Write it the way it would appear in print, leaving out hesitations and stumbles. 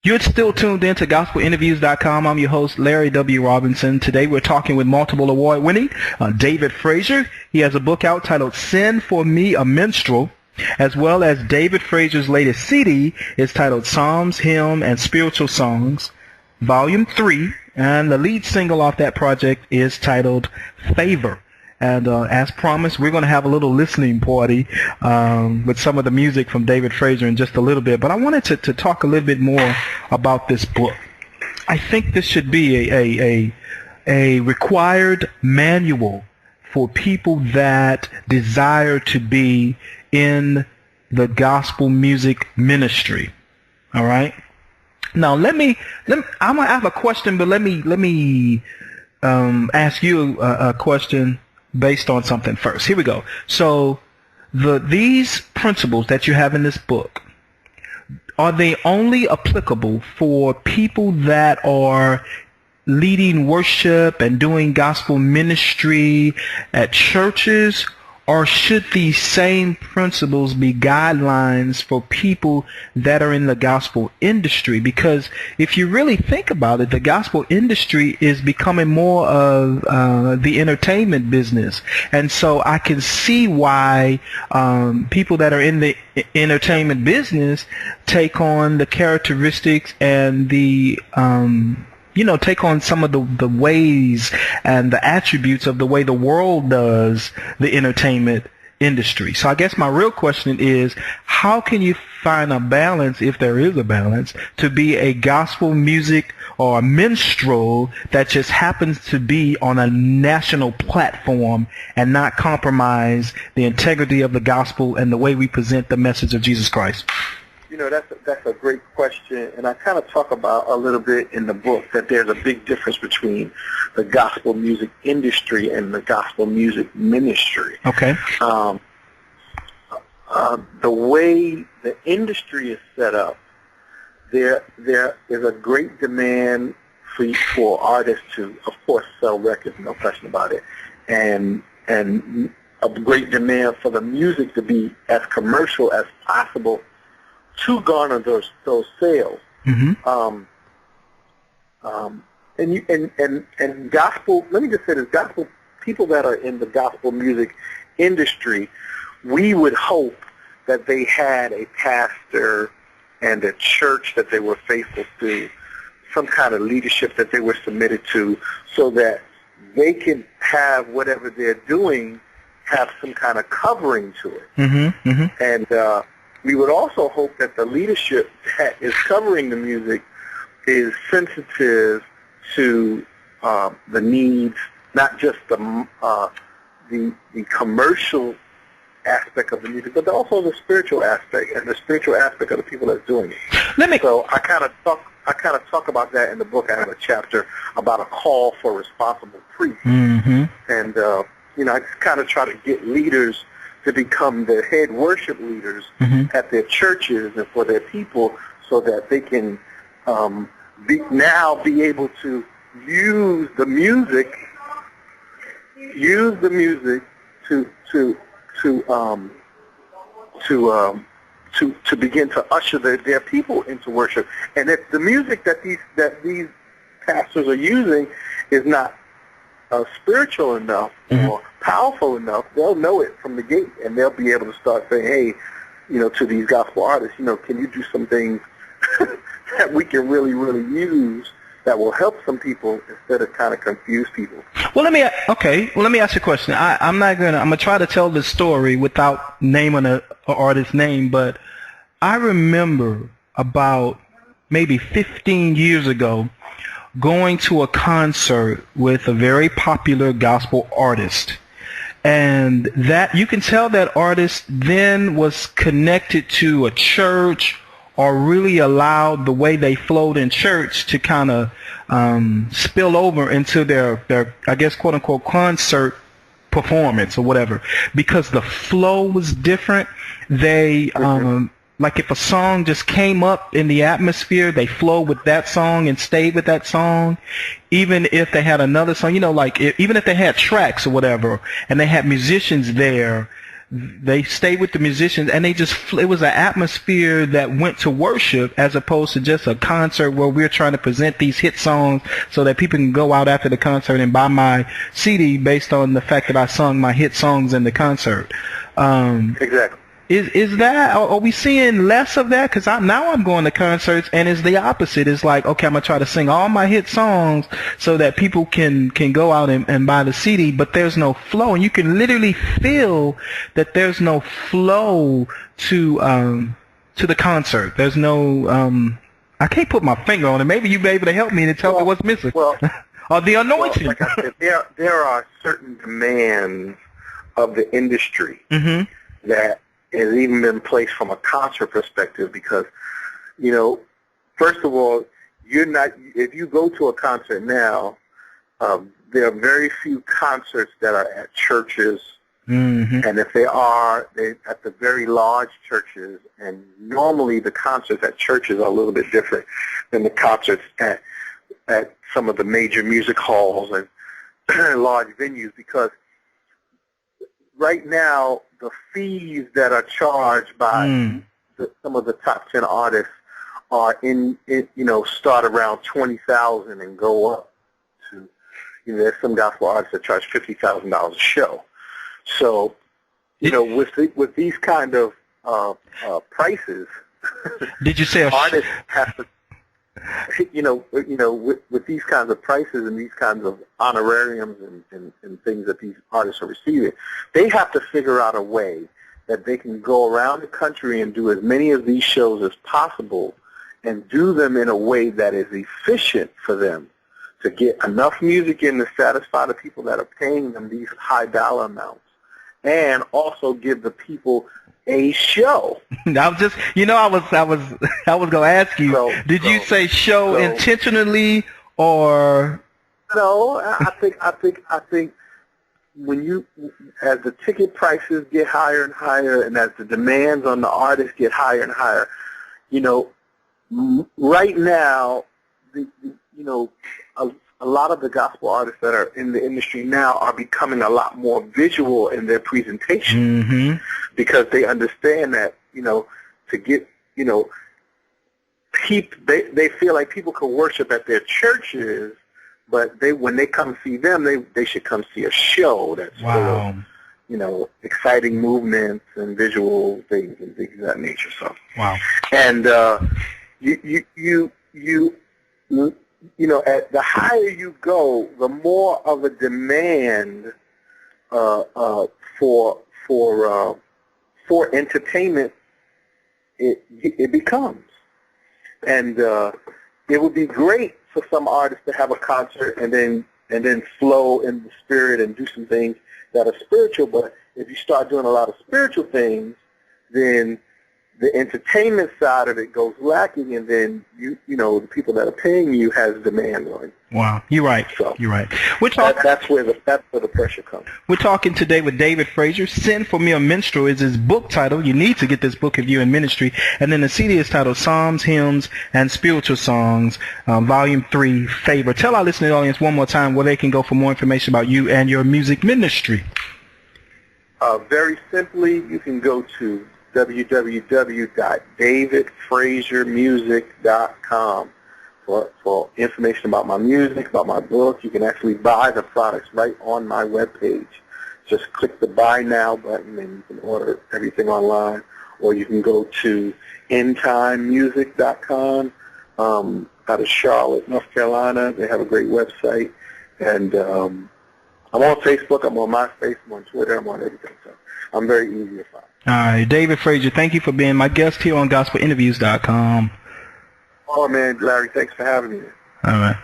You're still tuned in to gospelinterviews.com. I'm your host, Larry W. Robinson. Today we're talking with multiple award-winning David Frazier. He has a book out titled Send for Me, a Minstrel, as well as David Frazier's latest CD is titled Psalms, Hymn, and Spiritual Songs, Volume 3, and the lead single off that project is titled Favor. And as promised, we're going to have a little listening party with some of the music from David Frazier in just a little bit. But I wanted to talk a little bit more about this book. I think this should be a required manual for people that desire to be in the gospel music ministry. All right. Now, I'm gonna have a question, but let me ask you a question based on something first. Here we go. So these principles that you have in this book, are they only applicable for people that are leading worship and doing gospel ministry at churches, or should these same principles be guidelines for people that are in the gospel industry? Because if you really think about it, the gospel industry is becoming more of the entertainment business. And so I can see why people that are in the entertainment business take on the characteristics and the take on some of the ways and the attributes of the way the world does the entertainment industry. So I guess my real question is, how can you find a balance, if there is a balance, to be a gospel music or a minstrel that just happens to be on a national platform and not compromise the integrity of the gospel and the way we present the message of Jesus Christ? You know, that's a great question, and I kind of talk about a little bit in the book that there's a big difference between the gospel music industry and the gospel music ministry. Okay. The way the industry is set up, there is a great demand for artists to, of course, sell records, no question about it, and a great demand for the music to be as commercial as possible to garner those sales. Mm-hmm. And gospel, let me just say this, gospel people that are in the gospel music industry, we would hope that they had a pastor and a church that they were faithful to, some kind of leadership that they were submitted to, so that they can have whatever they're doing have some kind of covering to it. Mm-hmm. Mm-hmm. And we would also hope that the leadership that is covering the music is sensitive to the needs, not just the commercial aspect of the music, but also the spiritual aspect and the spiritual aspect of the people that's doing it. So I kind of talk about that in the book. I have a chapter about a call for responsible priests, mm-hmm. and I just kind of try to get leaders to become the head worship leaders mm-hmm. at their churches and for their people, so that they can be able to use the music to begin to usher their people into worship. And if the music that these pastors are using is not spiritual enough mm-hmm. or powerful enough, they'll know it from the gate, and they'll be able to start saying, hey, to these gospel artists, can you do some things that we can really, really use that will help some people instead of kind of confuse people? Well, let me ask you a question. I'm gonna try to tell this story without naming an artist's name, but I remember about maybe 15 years ago going to a concert with a very popular gospel artist. And that you can tell that artist then was connected to a church, or really allowed the way they flowed in church to kind of spill over into their, I guess, quote unquote, concert performance or whatever, because the flow was different. They like if a song just came up in the atmosphere, they flowed with that song and stayed with that song. Even if they had another song, even if they had tracks or whatever, and they had musicians there, they stayed with the musicians, and it was an atmosphere that went to worship as opposed to just a concert where we're trying to present these hit songs so that people can go out after the concert and buy my CD based on the fact that I sung my hit songs in the concert. Exactly. Is that, are we seeing less of that? Because now I'm going to concerts and it's the opposite. It's like, okay, I'm going to try to sing all my hit songs so that people can go out and buy the CD, but there's no flow. And you can literally feel that there's no flow to the concert. There's no, I can't put my finger on it. Maybe you'll be able to help me and tell me what's missing. Well, or the anointing. Well, like I said, there are certain demands of the industry that has even been placed from a concert perspective because, first of all, if you go to a concert now, there are very few concerts that are at churches, and if they are, they're at the very large churches, and normally the concerts at churches are a little bit different than the concerts at some of the major music halls and large venues because right now, the fees that are charged by some of the top 10 artists are start around $20,000 and go up to, there's some gospel artists that charge $50,000 a show. So, with these kind of prices, did you say artists have to, with these kinds of prices and these kinds of honorariums and things that these artists are receiving, they have to figure out a way that they can go around the country and do as many of these shows as possible and do them in a way that is efficient for them to get enough music in to satisfy the people that are paying them these high dollar amounts and also give the people a show. I was just, I was going to ask you, did you say show intentionally or? No, I think when as the ticket prices get higher and higher and as the demands on the artists get higher and higher, right now, a lot of the gospel artists that are in the industry now are becoming a lot more visual in their presentation because they understand that, to get, they feel like people can worship at their churches, but when they come see them, they should come see a show that's full of, exciting movements and visual things and things of that nature. So, and at the higher you go, the more of a demand for entertainment it becomes, and it would be great for some artists to have a concert and then flow in the spirit and do some things that are spiritual. But if you start doing a lot of spiritual things, then the entertainment side of it goes lacking, and then the people that are paying you has demand on it. Wow, you're right. So you're right. That's where the pressure comes. We're talking today with David Frazier. "Send for Me a Minstrel" is his book title. You need to get this book if you're in ministry. And then the CD is titled "Psalms, Hymns, and Spiritual Songs," Volume 3, Favor. Tell our listening audience one more time where they can go for more information about you and your music ministry. Very simply, you can go to www.davidfraziermusic.com for information about my music, about my book. You can actually buy the products right on my webpage. Just click the Buy Now button and you can order everything online. Or you can go to endtimemusic.com out of Charlotte, North Carolina. They have a great website. And I'm on Facebook, I'm on MySpace, I'm on Twitter, I'm on everything. So I'm very easy to find. All right, David Frazier, thank you for being my guest here on GospelInterviews.com. Oh, man, Larry, thanks for having me. All right.